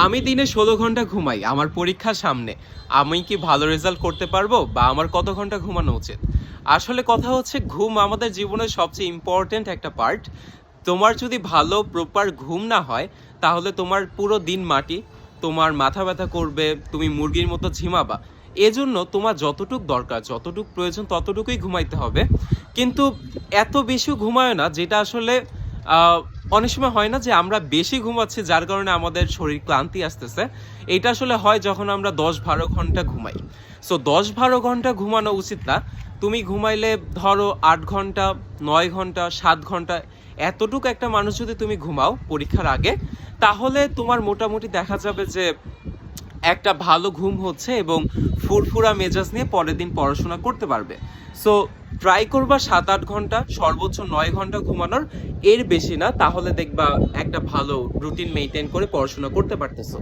আমি দিনে 16 ঘন্টা ঘুমাই আমার পরীক্ষার সামনে। আমি কি ভালো রেজাল্ট করতে পারবো, বা আমার কত ঘন্টা ঘুমানো উচিত? আসলে কথা হচ্ছে, ঘুম আমাদের জীবনের সবচেয়ে ইম্পর্ট্যান্ট একটা পার্ট। তোমার যদি ভালো প্রপার ঘুম না হয়, তাহলে তোমার পুরো দিন মাটি, তোমার মাথা ব্যথা করবে, তুমি মুরগির মতো ঝিমাবা। এজন্য তোমার যতটুক দরকার, যতটুক প্রয়োজন, ততটুকুই ঘুমাইতে হবে। কিন্তু এত বেশিও ঘুমায় না, যেটা আসলে আহ, অনেক সময় হয় না যে আমরা বেশি ঘুমাচ্ছি যার কারণে আমাদের শরীর ক্লান্তি আসতেছে। এটা আসলে হয় যখন আমরা 10-12 ঘন্টা ঘুমাই। সো 10-12 ঘন্টা ঘুমানো উচিত না। তুমি ঘুমাইলে ধরো 8 ঘন্টা, 9 ঘন্টা, 7 ঘন্টা, এতটুকু একটা মানুষ যদি তুমি ঘুমাও পরীক্ষার আগে, তাহলে তোমার মোটামুটি দেখা যাবে যে একটা ভালো ঘুম হচ্ছে এবং ফুরফুরা মেজাজ নিয়ে পরের দিন পড়াশোনা করতে পারবে। সো ট্রাই করবা 7-8 ঘন্টা, সর্বোচ্চ 9 ঘন্টা ঘুমানোর, এর বেশি না। তাহলে দেখবা একটা ভালো রুটিন মেনটেন করে পড়াশোনা করতে পারতেছো।